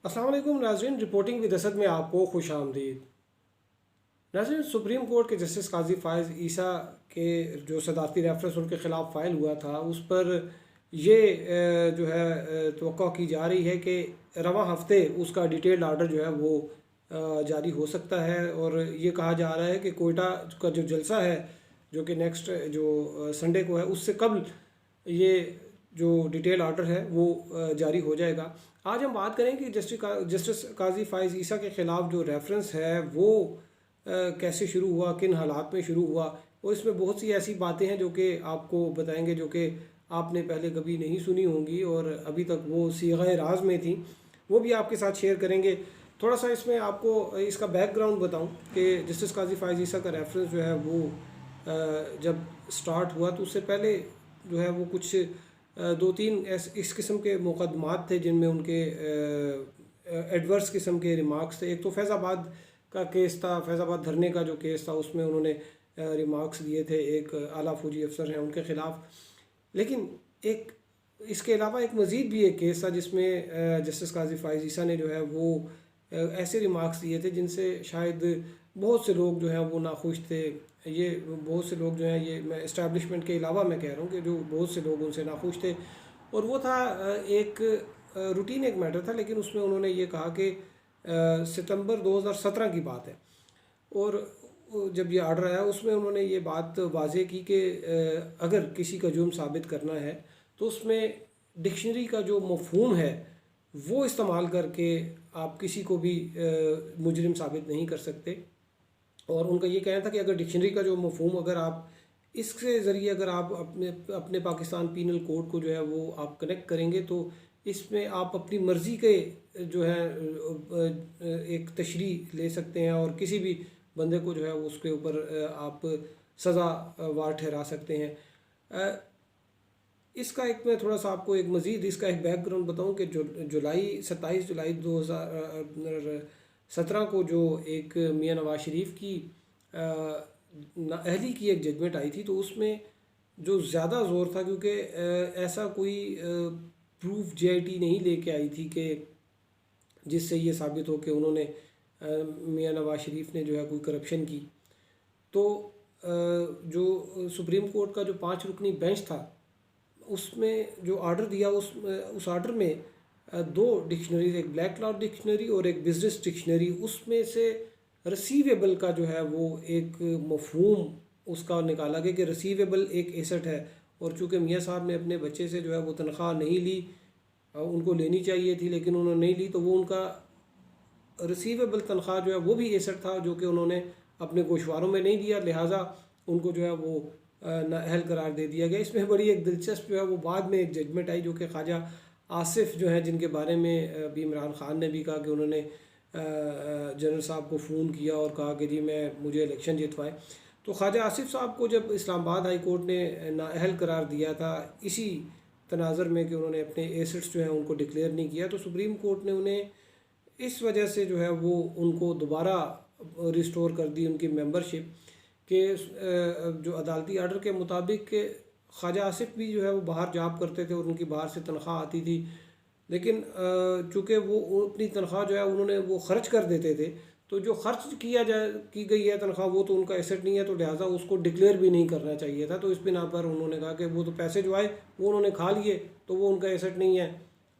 अस्सलाम वालेकुम नाज़रीन, रिपोर्टिंग विद असद में आपको खुश आमदीद। नाज़रीन, सुप्रीम कोर्ट के जस्टिस काजी फ़ायज़ ईसा के जो सदारती रेफरेंस उनके ख़िलाफ़ फ़ाइल हुआ था, उस पर ये जो है तवक्को की जा रही है कि रवां हफ्ते उसका डिटेल्ड आर्डर जो है वो जारी हो सकता है। और ये कहा जा रहा है कि कोयटा का जो जलसा है, जो कि नेक्स्ट जो संडे को है, उससे कबल ये जो डिटेल आर्डर है वो जारी हो जाएगा। आज हम बात करें कि जस्टिस काजी फ़ायज़ ईसा के ख़िलाफ़ जो रेफरेंस है वो कैसे शुरू हुआ, किन हालात में शुरू हुआ, और इसमें बहुत सी ऐसी बातें हैं जो कि आपको बताएंगे, जो कि आपने पहले कभी नहीं सुनी होंगी और अभी तक वो सीग़ाए राज में थी, वो भी आपके साथ शेयर करेंगे। थोड़ा सा इसमें आपको इसका बैकग्राउंड बताऊं कि जस्टिस काजी फ़ायज़ ईसा का रेफरेंस जो है वो जब स्टार्ट हुआ तो उससे पहले जो है वो कुछ दो तीन इस किस्म के मुकदमात थे जिनमें उनके एडवर्स किस्म के रिमार्क्स थे। एक तो फैज़ाबाद का केस था, फैज़ाबाद धरने का जो केस था, उसमें उन्होंने रिमार्क्स दिए थे एक आला फौजी अफसर हैं उनके ख़िलाफ़। लेकिन एक इसके अलावा एक मज़ीद भी एक केस था जिसमें जस्टिस काजी फ़ायज़ ईसा ने जो है वो ऐसे रिमार्क्स दिए थे जिनसे शायद बहुत से लोग जो हैं वो नाखुश थे। ये बहुत से लोग जो हैं, ये मैं इस्टेब्लिशमेंट के अलावा मैं कह रहा हूँ कि जो बहुत से लोग उनसे नाखुश थे। और वो था एक रूटीन एक मैटर था, लेकिन उसमें उन्होंने ये कहा कि सितंबर 2017 की बात है, और जब ये आर्डर आया उसमें उन्होंने ये बात वाज़ेह की कि अगर किसी का जुर्म साबित करना है तो उसमें डिक्शनरी का जो मफहूम है वो इस्तेमाल करके आप किसी को भी मुजरिम साबित नहीं कर सकते। और उनका ये कहना था कि अगर डिक्शनरी का जो मफहूम, अगर आप इसके ज़रिए अगर आप अपने अपने पाकिस्तान पीनल कोड को जो है वो आप कनेक्ट करेंगे तो इसमें आप अपनी मर्ज़ी के जो है एक तशरी ले सकते हैं और किसी भी बंदे को जो है उसके ऊपर आप सज़ा वार ठहरा सकते हैं। इसका एक मैं थोड़ा सा आपको एक मज़ीद इसका एक बैकग्राउंड बताऊं कि जुलाई 27 जुलाई 2017 को जो एक मियाँ नवाज शरीफ की नाअहली की एक जजमेंट आई थी, तो उसमें जो ज़्यादा ज़ोर था, क्योंकि ऐसा कोई प्रूफ जेआईटी नहीं लेके आई थी कि जिससे ये साबित हो कि उन्होंने मियाँ नवाज शरीफ ने जो है कोई करप्शन की। तो जो सुप्रीम कोर्ट का जो 5 रुकनी बेंच था, उसमें जो आर्डर दिया उस आर्डर में दो डिक्शनरीज, एक ब्लैक क्लाउड डिक्शनरी और एक बिजनेस डिक्शनरी, उसमें से रिसीवेबल का जो है वो एक मफहूम उसका निकाला गया कि रिसीवेबल एक एसेट है। और चूँकि मियाँ साहब ने अपने बच्चे से जो है वो तनख्वाह नहीं ली, उनको लेनी चाहिए थी लेकिन उन्होंने नहीं ली, तो वो उनका रिसीवेबल तनख्वाह जो है वो भी एसेट था जो कि उन्होंने अपने गोशवारों में नहीं दिया, लिहाजा उनको जो है वो नाअहल करार दे दिया गया। इसमें बड़ी एक दिलचस्प जो है वो बाद में एक जजमेंट आई जो कि ख्वाजा आसिफ जो है, जिनके बारे में अभी इमरान ख़ान ने भी कहा कि उन्होंने जनरल साहब को फ़ोन किया और कहा कि जी मुझे इलेक्शन जितवाएं। तो ख्वाजा आसिफ साहब को जब इस्लामाबाद हाई कोर्ट ने नाअहल करार दिया था इसी तनाज़र में कि उन्होंने अपने एसेट्स जो हैं उनको डिक्लेयर नहीं किया, तो सुप्रीम कोर्ट ने उन्हें इस वजह से जो है वो उनको दोबारा रिस्टोर कर दी उनकी मेंबरशिप के जो अदालती आर्डर के मुताबिक के ख्वाजा आसिफ भी जो है वो बाहर जॉब करते थे और उनकी बाहर से तनख्वाह आती थी, लेकिन चूँकि वो अपनी तनख्वाह जो है उन्होंने वो ख़र्च कर देते थे, तो जो खर्च की गई है तनख्वाह वो तो उनका एसेट नहीं है, तो लिहाजा उसको डिक्लेयर भी नहीं करना चाहिए था। तो इस बिना पर उन्होंने कहा कि वो तो पैसे जो आए वो उन्होंने खा लिए, तो वो उनका एसेट नहीं है,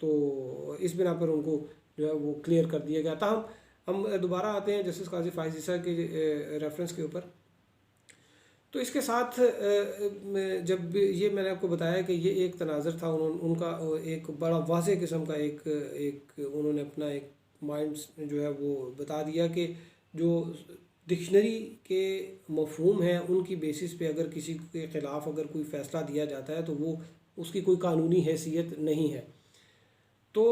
तो इस बिना पर उनको जो है वो क्लियर कर दिया गया था। हम दोबारा आते हैं जस्टिस काजी फ़ायज़ ईसा के रेफरेंस के ऊपर। तो इसके साथ जब ये मैंने आपको बताया कि ये एक तनाज़र था, उनका एक बड़ा वाज़ेह किस्म का एक एक उन्होंने अपना एक माइंड जो है वो बता दिया कि जो डिक्शनरी के मफहूम हैं उनकी बेसिस पे अगर किसी के ख़िलाफ़ अगर कोई फ़ैसला दिया जाता है तो वो उसकी कोई कानूनी हैसियत नहीं है। तो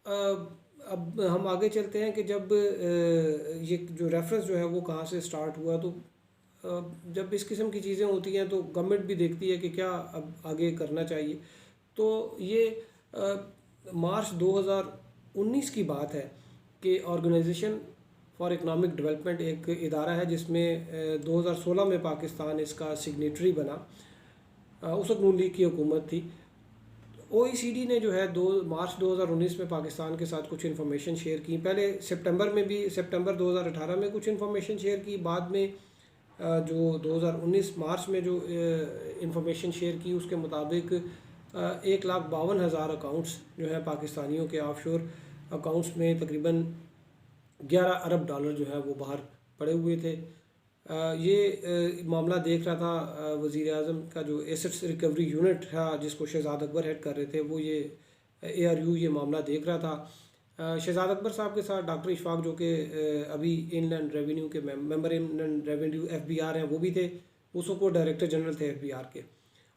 अब हम आगे चलते हैं कि जब ये जो रेफरेंस जो है वो कहाँ से स्टार्ट हुआ। तो जब इस किस्म की चीज़ें होती हैं तो गवर्नमेंट भी देखती है कि क्या अब आगे करना चाहिए। तो ये मार्च 2019 की बात है कि ऑर्गेनाइजेशन फॉर इकनॉमिक डेवलपमेंट एक इदारा है जिसमें 2016 में पाकिस्तान इसका सिग्नेटरी बना। उस वक्त नून लीग की हुकूमत थी। OECD ने जो है 2 मार्च 2019 में पाकिस्तान के साथ कुछ इन्फॉर्मेशन शेयर की। पहले सितंबर में भी, सितंबर 2018 में कुछ इन्फॉर्मेशन शेयर की। बाद में जो 2019 मार्च में जो इन्फॉर्मेशन शेयर की उसके मुताबिक 1,52,000 अकाउंट्स जो है पाकिस्तानियों के ऑफशोर अकाउंट्स में तकरीबन 11 अरब डॉलर जो है वो बाहर पड़े हुए थे। ये मामला देख रहा था वज़ीर आज़म का जो एसेट्स रिकवरी यूनिट था जिसको शहजाद अकबर हेड कर रहे थे, वो ये ARU ये मामला देख रहा था। शहजाद अकबर साहब के साथ डॉक्टर इशफाक जो कि अभी इनलैंड रेवेन्यू के मेंबर इनलैंड रेवेन्यू FBR हैं वो भी थे, उसको को डायरेक्टर जनरल थे FBR के,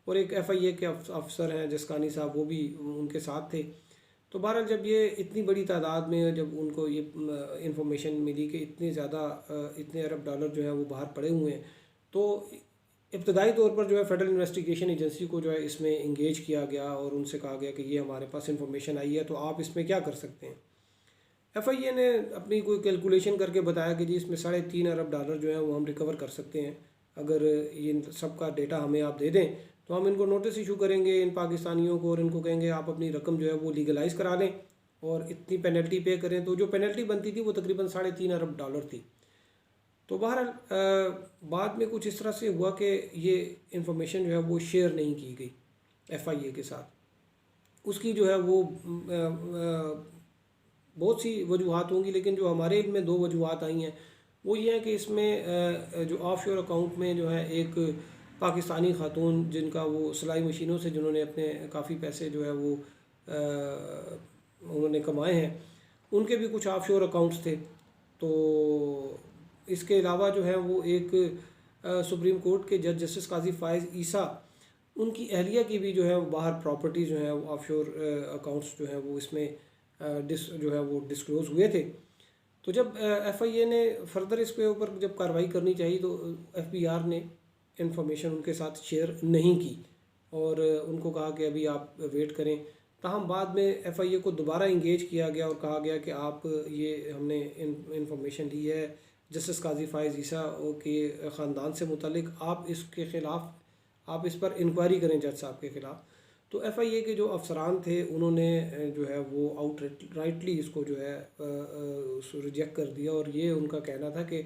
और एक FIA के अफसर हैं जसकानी साहब, वो भी उनके साथ थे। तो बहरहाल जब ये इतनी बड़ी तादाद में जब उनको ये इंफॉर्मेशन मिली कि इतने ज़्यादा इतने अरब डॉलर जो है वो बाहर पड़े हुए हैं, तो इब्तदाई तौर पर जो है फेडरल इन्वेस्टिगेशन एजेंसी को जो है इसमें इंगेज किया गया और उनसे कहा गया कि ये हमारे पास इंफॉर्मेशन आई है, तो आप इसमें क्या कर सकते हैं। FIA ने अपनी कोई कैलकुलेशन करके बताया कि जी इसमें 3.5 अरब डॉलर जो है वो हम रिकवर कर सकते हैं, अगर ये सबका डेटा हमें आप दे दें तो हम इनको नोटिस इशू करेंगे इन पाकिस्तानियों को, और इनको कहेंगे आप अपनी रकम जो है वो लीगलाइज़ करा लें और इतनी पेनल्टी पे करें। तो जो पेनल्टी बनती थी वो तकरीबन 3.5 अरब डॉलर थी। तो बहरहाल बाद में कुछ इस तरह से हुआ कि ये इंफॉर्मेशन जो है वो शेयर नहीं की गई FIA के साथ। उसकी जो है वो बहुत सी वजूहत होंगी, लेकिन जो हमारे इल्म में 2 वजूहत आई हैं वो ये है कि इसमें जो ऑफशोर अकाउंट में जो है एक पाकिस्तानी खातून जिनका वो सिलाई मशीनों से जिन्होंने अपने काफ़ी पैसे जो है वो उन्होंने कमाए हैं, उनके भी कुछ ऑफशोर अकाउंट्स थे। तो इसके अलावा जो है वो एक सुप्रीम कोर्ट के जज जस्टिस काजी फ़ाइज़ ईसा, उनकी अहलिया की भी जो है वो बाहर प्रॉपर्टी जो है वो ऑफशोर अकाउंट्स जो है वो इसमें जो है वो डिस्क्लोज़ हुए थे। तो जब FIA ने फर्दर इसके ऊपर जब कार्रवाई करनी चाहिए तो FBR ने इंफॉर्मेशन उनके साथ शेयर नहीं की और उनको कहा कि अभी आप वेट करें। ताहम बाद में FIA को दोबारा इंगेज किया गया और कहा गया कि आप ये हमने इंफॉर्मेशन ली है जस्टिस काजी फ़ाइज़ ईसा के ख़ानदान से मुतल्लिक, आप इसके ख़िलाफ़ आप इस पर इंक्वायरी करें जज साहब के ख़िलाफ़। तो FIA के जो अफसरान थे उन्होंने जो है वो राइटली इसको जो है रिजेक्ट कर दिया, और ये उनका कहना था कि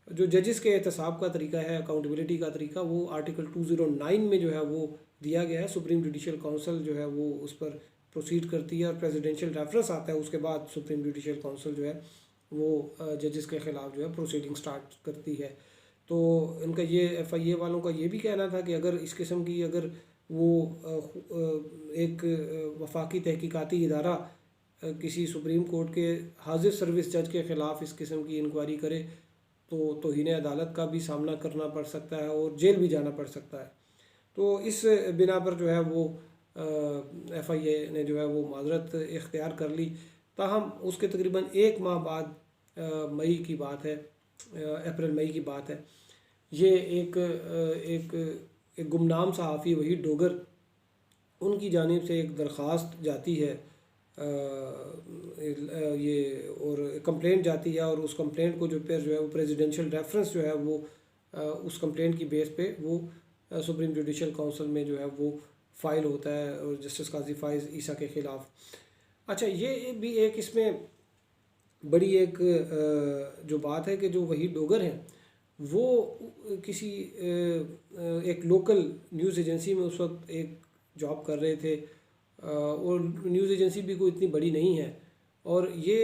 जो जजेस के एहतसाब का तरीका है, अकाउंटेबिलिटी का तरीका, वो आर्टिकल 209 में जो है वो दिया गया है। सुप्रीम जुडिशल काउंसिल जो है वो उस पर प्रोसीड करती है और प्रेसिडेंशियल रेफरेंस आता है, उसके बाद सुप्रीम जुडिशल काउंसिल जो है वो जजेस के ख़िलाफ़ जो है प्रोसीडिंग स्टार्ट करती है। तो इनका ये FIA वालों का ये भी कहना था कि अगर इस किस्म की अगर वो एक वफाकी तहकीकाती इदारा किसी सुप्रीम कोर्ट के हाजिर सर्विस जज के ख़िलाफ़ इस किस्म की इंक्वायरी करे तो तौहीन अदालत का भी सामना करना पड़ सकता है और जेल भी जाना पड़ सकता है। तो इस बिना पर जो है वो FIA ने जो है वो माजरत इख्तियार कर ली। ताहम उसके तकरीबन 1 माह बाद मई की बात है, अप्रैल मई की बात है, ये एक गुमनाम सहाफ़ी वहीद डोगर, उनकी जानिब से एक दरख्वास्त जाती है ये और कंप्लेंट जाती है, और उस कंप्लेंट को जो है वो प्रेसिडेंशियल रेफरेंस जो है वो उस कंप्लेंट की बेस पे वो सुप्रीम जुडिशल काउंसिल में जो है वो फ़ाइल होता है और जस्टिस काजी फ़ाइज़ ईसा के ख़िलाफ़। अच्छा, ये भी एक इसमें बड़ी एक जो बात है कि जो वहीद डोगर हैं वो किसी एक लोकल न्यूज़ एजेंसी में उस वक्त एक जॉब कर रहे थे, और न्यूज़ एजेंसी भी कोई इतनी बड़ी नहीं है, और ये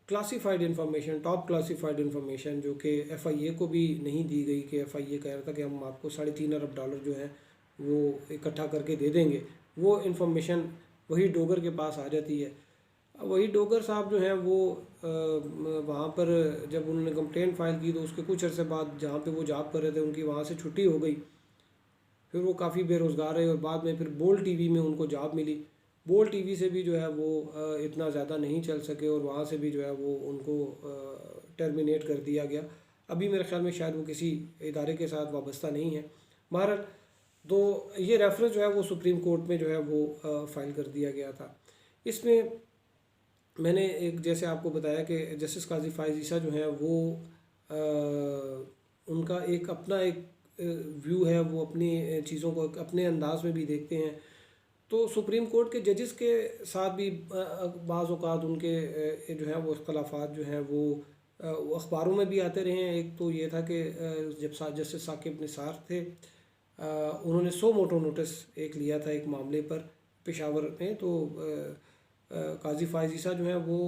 classified information, top classified information जो कि FIA को भी नहीं दी गई, कि FIA कह रहा था कि हम आपको 3.5 अरब डॉलर जो है वो इकट्ठा करके दे देंगे, वो इन्फॉर्मेशन वही डोगर के पास आ जाती है। वही डोगर साहब जो हैं वो वहाँ पर जब उन्होंने कंप्लेंट फ़ाइल की तो उसके कुछ अर्से बाद जहाँ पे वो जॉब कर रहे थे उनकी वहाँ से छुट्टी हो गई, फिर वो काफ़ी बेरोज़गार रहे, और बाद में फिर बोल TV में उनको जॉब मिली। बोल TV से भी जो है वो इतना ज़्यादा नहीं चल सके और वहाँ से भी जो है वो उनको टर्मिनेट कर दिया गया। अभी मेरे ख्याल में शायद वो किसी इदारे के साथ वाबस्ता नहीं है। बहरहाल तो ये रेफरेंस जो है वो सुप्रीम कोर्ट में जो है वो फ़ाइल कर दिया गया था। इसमें मैंने एक जैसे आपको बताया कि जस्टिस काजी फ़ाइज़ ईसा जो है वो उनका एक अपना एक व्यू है, वो अपनी चीज़ों को अपने अंदाज में भी देखते हैं। तो सुप्रीम कोर्ट के जजेस के साथ भी बाज़ औक़ात उनके जो है वो इख्तलाफात जो हैं वो अखबारों में भी आते रहे हैं। एक तो ये था कि जब जस्टिस साकिब निसार थे, उन्होंने सो मोटो नोटिस एक लिया था एक मामले पर पेशावर में, तो काजी फ़ाइज़ ईसा जो हैं वो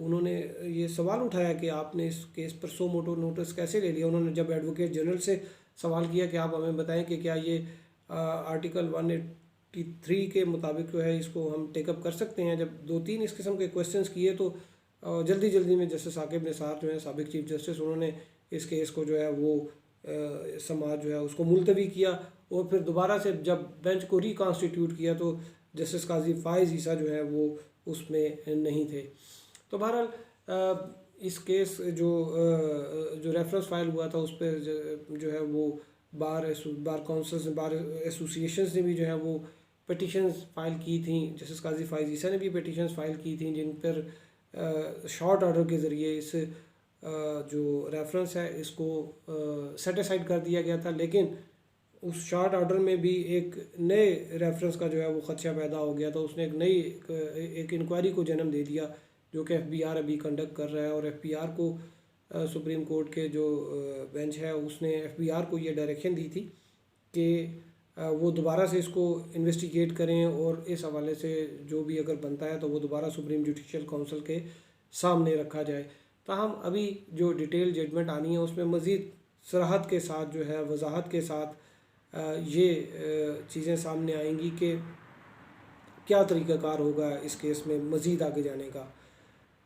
उन्होंने ये सवाल उठाया कि आपने इस केस पर सो मोटो नोटिस कैसे ले लिया। उन्होंने जब एडवोकेट जनरल से सवाल किया कि आप हमें बताएं कि क्या ये आर्टिकल 183 के मुताबिक जो है इसको हम टेकअप कर सकते हैं। जब 2-3 इस किस्म के क्वेश्चंस किए तो जल्दी जल्दी में जस्टिस साकिब निसार जो है साबिक चीफ जस्टिस, उन्होंने इस केस को जो है वो समाज जो है उसको मुलतवी किया और फिर दोबारा से जब बेंच को रिकॉन्स्टिट्यूट किया तो जस्टिस काजी फ़ाइज़ ईसा जो है वो उसमें नहीं थे। तो बहरहाल इस केस जो रेफरेंस फाइल हुआ था उस पर जो है वो बार काउंसिल्स बार एसोसिएशंस ने भी जो है वो पिटिशंस फाइल की थी। जस्टिस काजी फ़ाइज़ ईसा ने भी पिटिशंस फाइल की थी जिन पर शॉर्ट ऑर्डर के ज़रिए इस जो रेफरेंस है इसको सेट असाइड कर दिया गया था। लेकिन उस शॉर्ट ऑर्डर में भी एक नए रेफरेंस का जो है वो ख़दशा पैदा हो गया था। उसने एक नई एक इंक्वायरी को जन्म दे दिया जो कि FBI अभी कंडक्ट कर रहा है, और FBI को सुप्रीम कोर्ट के जो बेंच है उसने FBI को ये डायरेक्शन दी थी कि वो दोबारा से इसको इन्वेस्टिगेट करें और इस हवाले से जो भी अगर बनता है तो वो दोबारा सुप्रीम जुडिशल काउंसिल के सामने रखा जाए। ताहम अभी जो डिटेल जजमेंट आनी है उसमें मज़ीद सराहत के साथ जो है वजाहत के साथ ये चीज़ें सामने आएंगी कि क्या तरीक़ाकार होगा इस केस में मज़ीद आगे जाने का।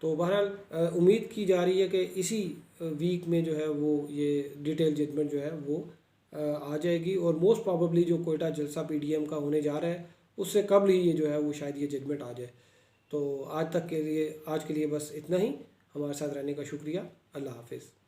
तो बहरहाल उम्मीद की जा रही है कि इसी वीक में जो है वो ये डिटेल जजमेंट जो है वो आ जाएगी, और मोस्ट प्रॉबेबली जो कोयटा जलसा PDM का होने जा रहा है उससे कबल ही ये जो है वो शायद ये जजमेंट आ जाए। तो आज के लिए बस इतना ही। हमारे साथ रहने का शुक्रिया। अल्लाह हाफ़िज़।